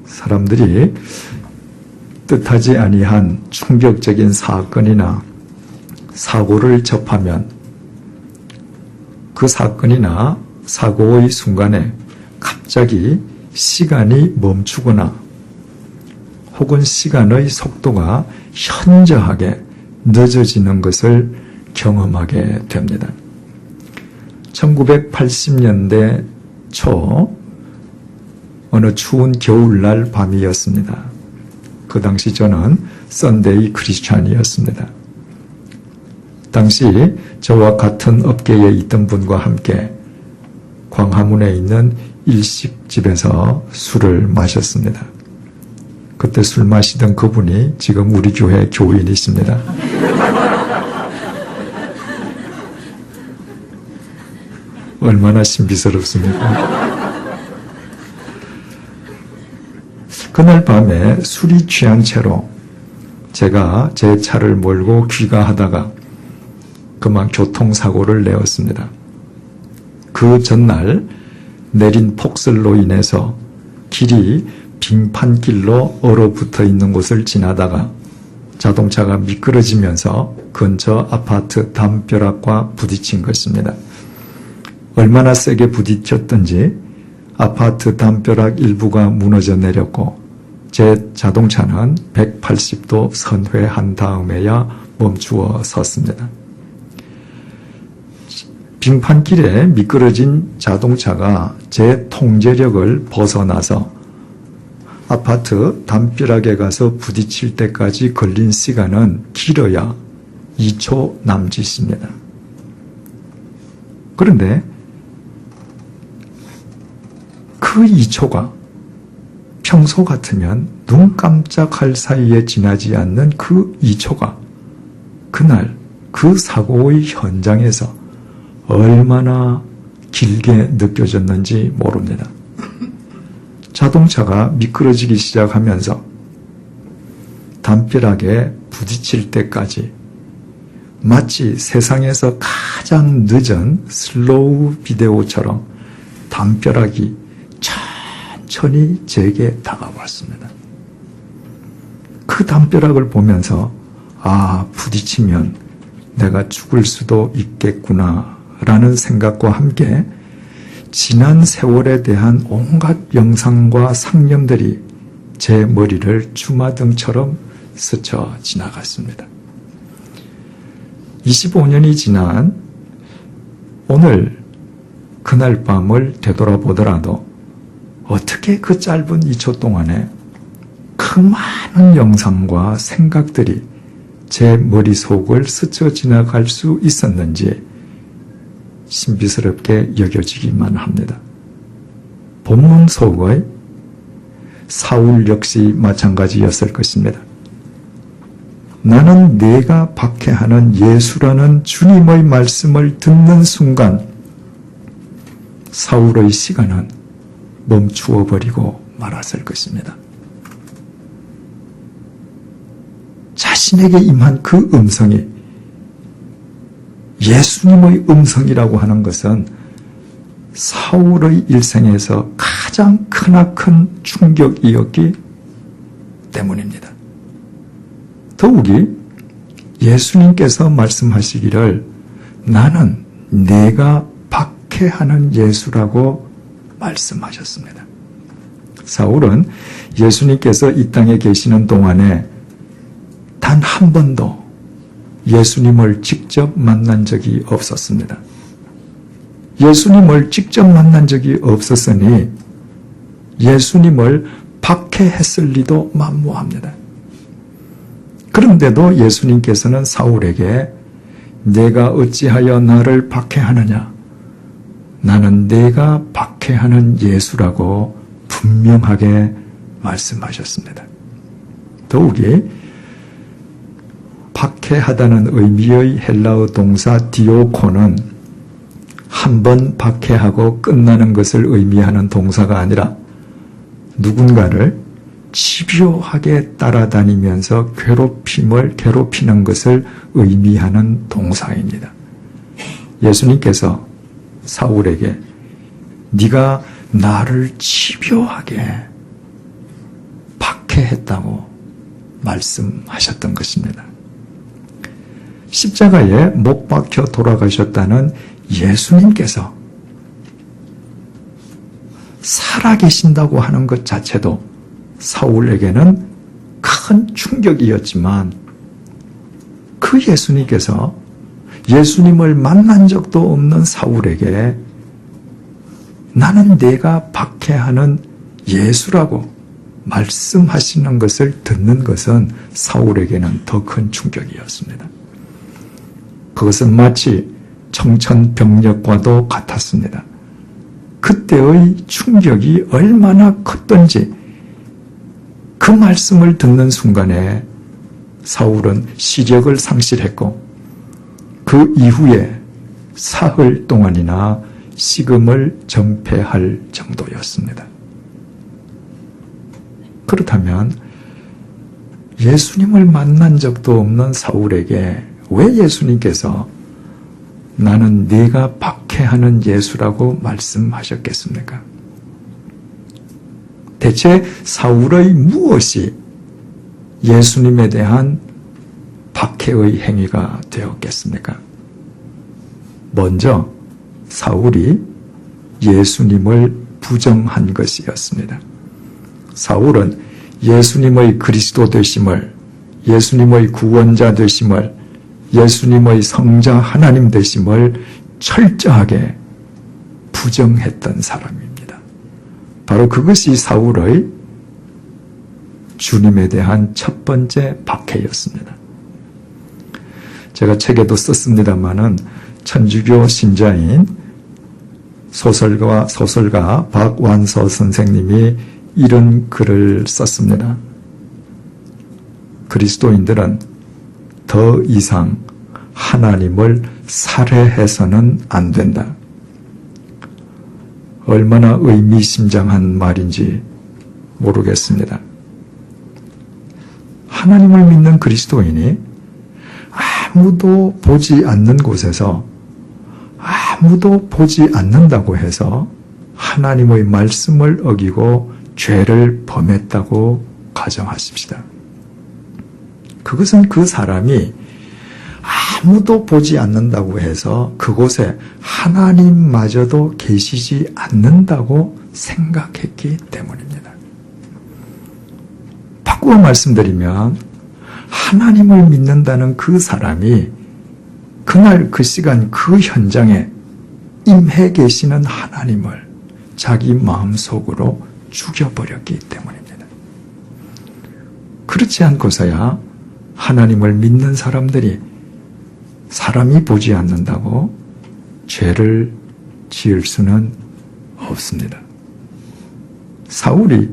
사람들이 뜻하지 아니한 충격적인 사건이나 사고를 접하면 그 사건이나 사고의 순간에 갑자기 시간이 멈추거나 혹은 시간의 속도가 현저하게 늦어지는 것을 경험하게 됩니다. 1980년대 초 어느 추운 겨울날 밤이었습니다. 그 당시 저는 썬데이 크리스찬이었습니다. 당시 저와 같은 업계에 있던 분과 함께 광화문에 있는 일식집에서 술을 마셨습니다. 그때 술 마시던 그분이 지금 우리 교회 교인이십니다. 얼마나 신비스럽습니까? 그날 밤에 술이 취한 채로 제가 제 차를 몰고 귀가하다가 그만 교통사고를 내었습니다. 그 전날 내린 폭설로 인해서 길이 빙판길로 얼어붙어 있는 곳을 지나다가 자동차가 미끄러지면서 근처 아파트 담벼락과 부딪힌 것입니다. 얼마나 세게 부딪혔던지 아파트 담벼락 일부가 무너져 내렸고 제 자동차는 180도 선회한 다음에야 멈추어 섰습니다. 빙판길에 미끄러진 자동차가 제 통제력을 벗어나서 아파트 담벼락에 가서 부딪힐 때까지 걸린 시간은 길어야 2초 남짓입니다. 그런데 그 2초가 평소 같으면 눈 깜짝할 사이에 지나지 않는 그 2초가 그날 그 사고의 현장에서 얼마나 길게 느껴졌는지 모릅니다. 자동차가 미끄러지기 시작하면서 담벼락에 부딪힐 때까지 마치 세상에서 가장 늦은 슬로우 비디오처럼 담벼락이 천천히 제게 다가왔습니다. 그 담벼락을 보면서 부딪히면 내가 죽을 수도 있겠구나 라는 생각과 함께 지난 세월에 대한 온갖 영상과 상념들이 제 머리를 주마등처럼 스쳐 지나갔습니다. 25년이 지난 오늘 그날 밤을 되돌아보더라도 어떻게 그 짧은 2초 동안에 그 많은 영상과 생각들이 제 머릿속을 스쳐 지나갈 수 있었는지 신비스럽게 여겨지기만 합니다. 본문 속의 사울 역시 마찬가지였을 것입니다. 나는 내가 박해하는 예수라는 주님의 말씀을 듣는 순간 사울의 시간은 멈추어 버리고 말았을 것입니다. 자신에게 임한 그 음성이 예수님의 음성이라고 하는 것은 사울의 일생에서 가장 크나큰 충격이었기 때문입니다. 더욱이 예수님께서 말씀하시기를 나는 내가 박해하는 예수라고 말씀하셨습니다. 사울은 예수님께서 이 땅에 계시는 동안에 단 한 번도 예수님을 직접 만난 적이 없었습니다. 예수님을 직접 만난 적이 없었으니 예수님을 박해했을 리도 만무합니다. 그런데도 예수님께서는 사울에게 내가 어찌하여 나를 박해하느냐? 나는 내가 박해하는 예수라고 분명하게 말씀하셨습니다. 더욱이 박해하다는 의미의 헬라어 동사 디오코는 한 번 박해하고 끝나는 것을 의미하는 동사가 아니라 누군가를 집요하게 따라다니면서 괴롭히는 것을 의미하는 동사입니다. 예수님께서 사울에게 네가 나를 집요하게 박해했다고 말씀하셨던 것입니다. 십자가에 못 박혀 돌아가셨다는 예수님께서 살아계신다고 하는 것 자체도 사울에게는 큰 충격이었지만 그 예수님께서 예수님을 만난 적도 없는 사울에게 나는 내가 박해하는 예수라고 말씀하시는 것을 듣는 것은 사울에게는 더 큰 충격이었습니다. 그것은 마치 청천벽력과도 같았습니다. 그때의 충격이 얼마나 컸던지 그 말씀을 듣는 순간에 사울은 시력을 상실했고 그 이후에 사흘 동안이나 식음을 전폐할 정도였습니다. 그렇다면 예수님을 만난 적도 없는 사울에게 왜 예수님께서 나는 네가 박해하는 예수라고 말씀하셨겠습니까? 대체 사울의 무엇이 예수님에 대한 박해의 행위가 되었겠습니까? 먼저 사울이 예수님을 부정한 것이었습니다. 사울은 예수님의 그리스도 되심을, 예수님의 구원자 되심을, 예수님의 성자 하나님 되심을 철저하게 부정했던 사람입니다. 바로 그것이 사울의 주님에 대한 첫 번째 박해였습니다. 제가 책에도 썼습니다마는 천주교 신자인 소설가 박완서 선생님이 이런 글을 썼습니다. 그리스도인들은 더 이상 하나님을 살해해서는 안 된다. 얼마나 의미심장한 말인지 모르겠습니다. 하나님을 믿는 그리스도인이 아무도 보지 않는 곳에서 아무도 보지 않는다고 해서 하나님의 말씀을 어기고 죄를 범했다고 가정하십시다. 그것은 그 사람이 아무도 보지 않는다고 해서 그곳에 하나님마저도 계시지 않는다고 생각했기 때문입니다. 바꾸어 말씀드리면 하나님을 믿는다는 그 사람이 그날 그 시간 그 현장에 임해 계시는 하나님을 자기 마음속으로 죽여버렸기 때문입니다. 그렇지 않고서야 하나님을 믿는 사람들이 사람이 보지 않는다고 죄를 지을 수는 없습니다. 사울이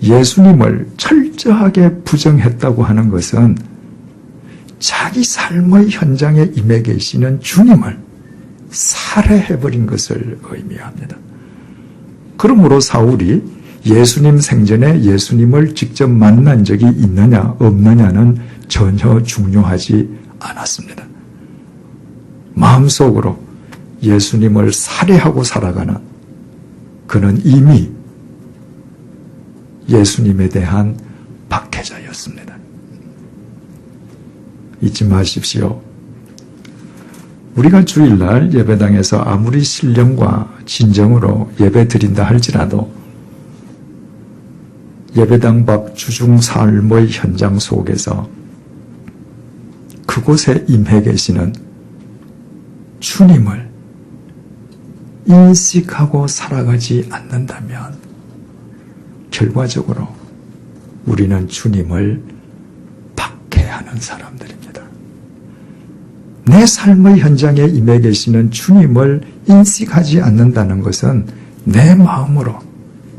예수님을 철저하게 부정했다고 하는 것은 자기 삶의 현장에 임해 계시는 주님을 살해해버린 것을 의미합니다. 그러므로 사울이 예수님 생전에 예수님을 직접 만난 적이 있느냐 없느냐는 전혀 중요하지 않았습니다. 마음속으로 예수님을 살해하고 살아가는 그는 이미 예수님에 대한 박해자였습니다. 잊지 마십시오. 우리가 주일날 예배당에서 아무리 신령과 진정으로 예배 드린다 할지라도 예배당 밖 주중 삶의 현장 속에서 그곳에 임해 계시는 주님을 인식하고 살아가지 않는다면 결과적으로 우리는 주님을 박해하는 사람들입니다. 내 삶의 현장에 임해 계시는 주님을 인식하지 않는다는 것은 내 마음으로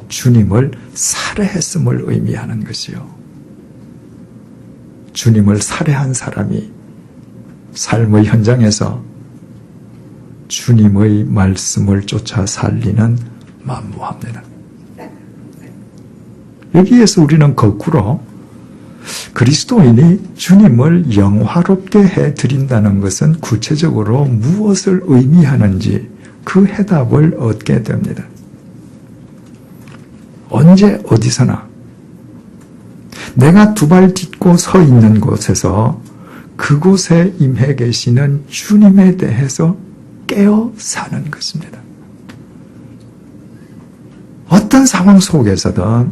주님을 살해했음을 의미하는 것이요. 주님을 살해한 사람이 삶의 현장에서 주님의 말씀을 쫓아 살리는 만무합니다. 여기에서 우리는 거꾸로 그리스도인이 주님을 영화롭게 해드린다는 것은 구체적으로 무엇을 의미하는지 그 해답을 얻게 됩니다. 언제 어디서나 내가 두 발 딛고 서 있는 곳에서 그곳에 임해 계시는 주님에 대해서 깨어 사는 것입니다. 어떤 상황 속에서든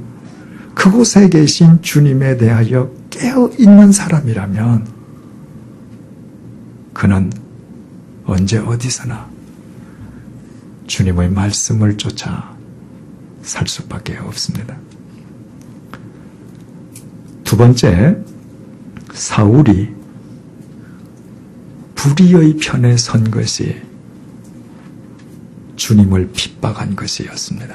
그곳에 계신 주님에 대하여 깨어 있는 사람이라면 그는 언제 어디서나 주님의 말씀을 쫓아 살 수밖에 없습니다. 두 번째, 사울이 불의의 편에 선 것이 주님을 핍박한 것이었습니다.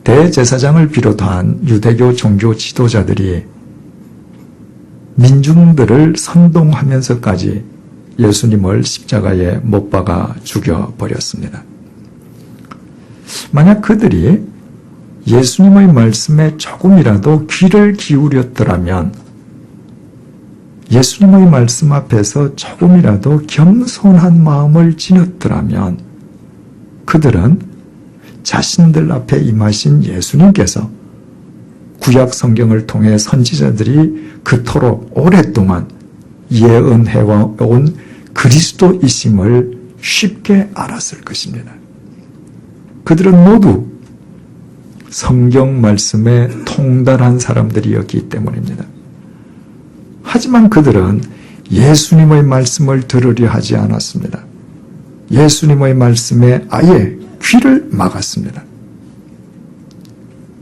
대제사장을 비롯한 유대교 종교 지도자들이 민중들을 선동하면서까지 예수님을 십자가에 못 박아 죽여버렸습니다. 만약 그들이 예수님의 말씀에 조금이라도 귀를 기울였더라면, 예수님의 말씀 앞에서 조금이라도 겸손한 마음을 지녔더라면 그들은 자신들 앞에 임하신 예수님께서 구약 성경을 통해 선지자들이 그토록 오랫동안 예언해온 그리스도이심을 쉽게 알았을 것입니다. 그들은 모두 성경 말씀에 통달한 사람들이었기 때문입니다. 하지만 그들은 예수님의 말씀을 들으려 하지 않았습니다. 예수님의 말씀에 아예 귀를 막았습니다.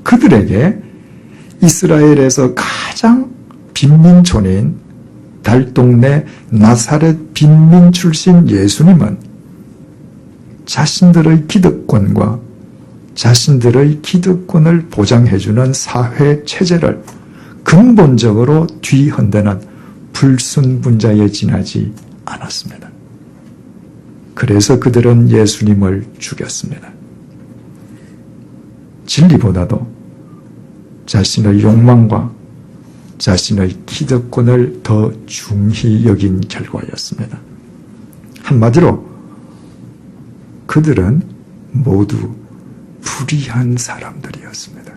그들에게 이스라엘에서 가장 빈민촌인 달동네 나사렛 빈민 출신 예수님은 자신들의 기득권과 자신들의 기득권을 보장해주는 사회 체제를 근본적으로 뒤흔드는 불순분자에 지나지 않았습니다. 그래서 그들은 예수님을 죽였습니다. 진리보다도 자신의 욕망과 자신의 기득권을 더 중히 여긴 결과였습니다. 한마디로 그들은 모두 불의한 사람들이었습니다.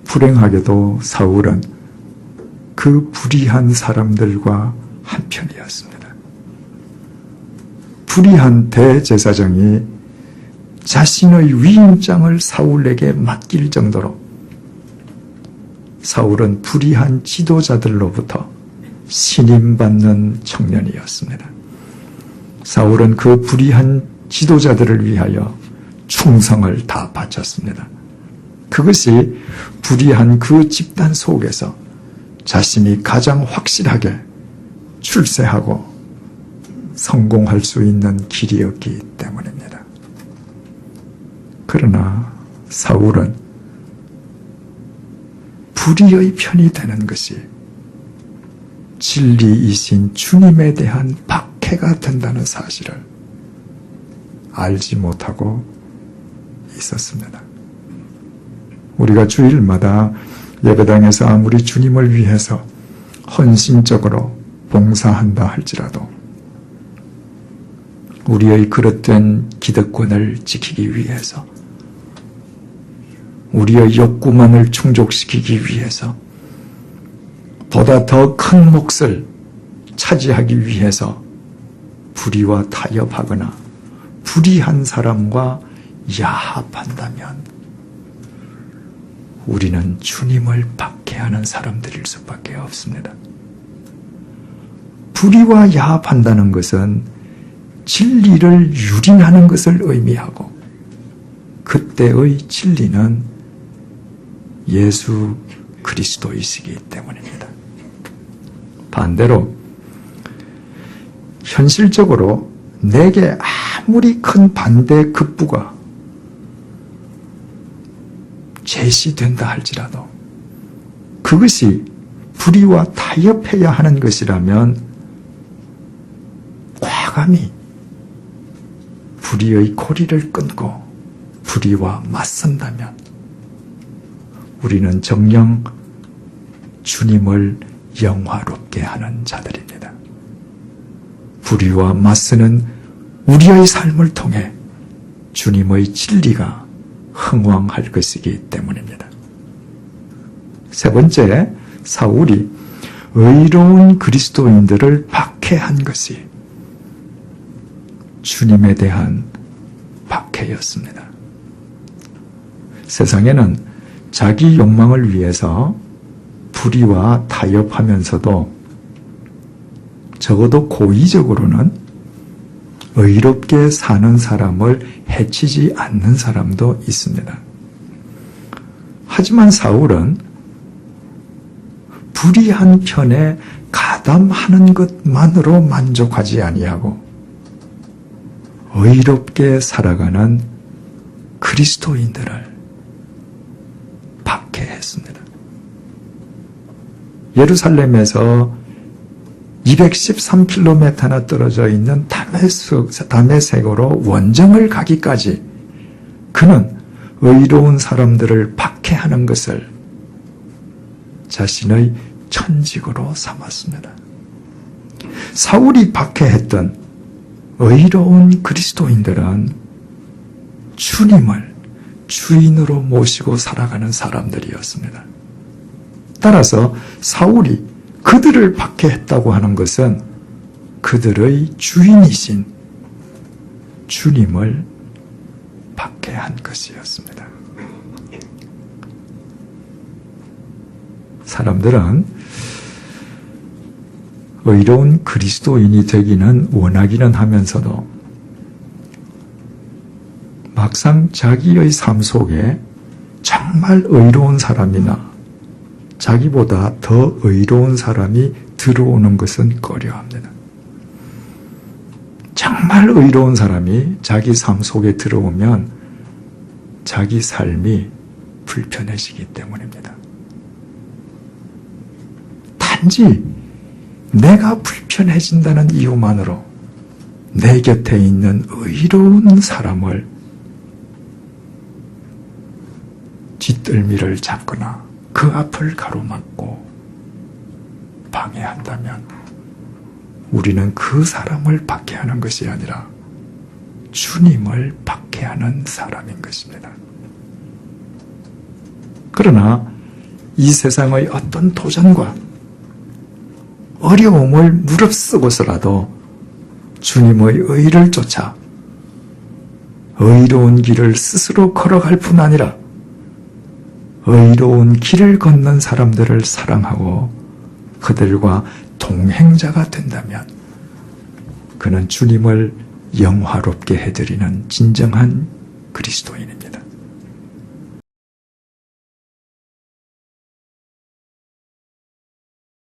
불행하게도 사울은 그 불의한 사람들과 한편이었습니다. 불의한 대제사장이 자신의 위임장을 사울에게 맡길 정도로 사울은 불의한 지도자들로부터 신임받는 청년이었습니다. 사울은 그 불의한 지도자들을 위하여 충성을 다 바쳤습니다. 그것이 불의한 그 집단 속에서 자신이 가장 확실하게 출세하고 성공할 수 있는 길이었기 때문입니다. 그러나 사울은 불의의 편이 되는 것이 진리이신 주님에 대한 박해가 된다는 사실을 알지 못하고 있었습니다. 우리가 주일마다 예배당에서 아무리 주님을 위해서 헌신적으로 봉사한다 할지라도 우리의 그릇된 기득권을 지키기 위해서, 우리의 욕구만을 충족시키기 위해서, 보다 더 큰 몫을 차지하기 위해서 불의와 타협하거나 불의한 사람과 야합한다면 우리는 주님을 박해하는 사람들일 수밖에 없습니다. 불의와 야합한다는 것은 진리를 유린하는 것을 의미하고, 그때의 진리는 예수 그리스도이시기 때문입니다. 반대로 현실적으로 내게 아무리 큰 반대 급부가 제시된다 할지라도 그것이 불의와 타협해야 하는 것이라면 과감히 불의의 고리를 끊고 불의와 맞선다면 우리는 정녕 주님을 영화롭게 하는 자들입니다. 불의와 맞서는 우리의 삶을 통해 주님의 진리가 흥왕할 것이기 때문입니다. 세 번째, 사울이 의로운 그리스도인들을 박해한 것이 주님에 대한 박해였습니다. 세상에는 자기 욕망을 위해서 불의와 타협하면서도 적어도 고의적으로는 의롭게 사는 사람을 해치지 않는 사람도 있습니다. 하지만 사울은 불의한 편에 가담하는 것만으로 만족하지 아니하고 의롭게 살아가는 그리스도인들을 박해했습니다. 예루살렘에서 213km나 떨어져 있는 다메섹으로 원정을 가기까지 그는 의로운 사람들을 박해하는 것을 자신의 천직으로 삼았습니다. 사울이 박해했던 의로운 그리스도인들은 주님을 주인으로 모시고 살아가는 사람들이었습니다. 따라서 사울이 그들을 박해했다고 하는 것은 그들의 주인이신 주님을 박해한 것이었습니다. 사람들은 의로운 그리스도인이 되기는 원하기는 하면서도 막상 자기의 삶 속에 정말 의로운 사람이나 자기보다 더 의로운 사람이 들어오는 것은 꺼려합니다. 정말 의로운 사람이 자기 삶 속에 들어오면 자기 삶이 불편해지기 때문입니다. 단지 내가 불편해진다는 이유만으로 내 곁에 있는 의로운 사람을 뒷덜미를 잡거나 그 앞을 가로막고 방해한다면 우리는 그 사람을 박해하는 것이 아니라 주님을 박해하는 사람인 것입니다. 그러나 이 세상의 어떤 도전과 어려움을 무릅쓰고서라도 주님의 의를 쫓아 의로운 길을 스스로 걸어갈 뿐 아니라 의로운 길을 걷는 사람들을 사랑하고 그들과 동행자가 된다면 그는 주님을 영화롭게 해드리는 진정한 그리스도인입니다.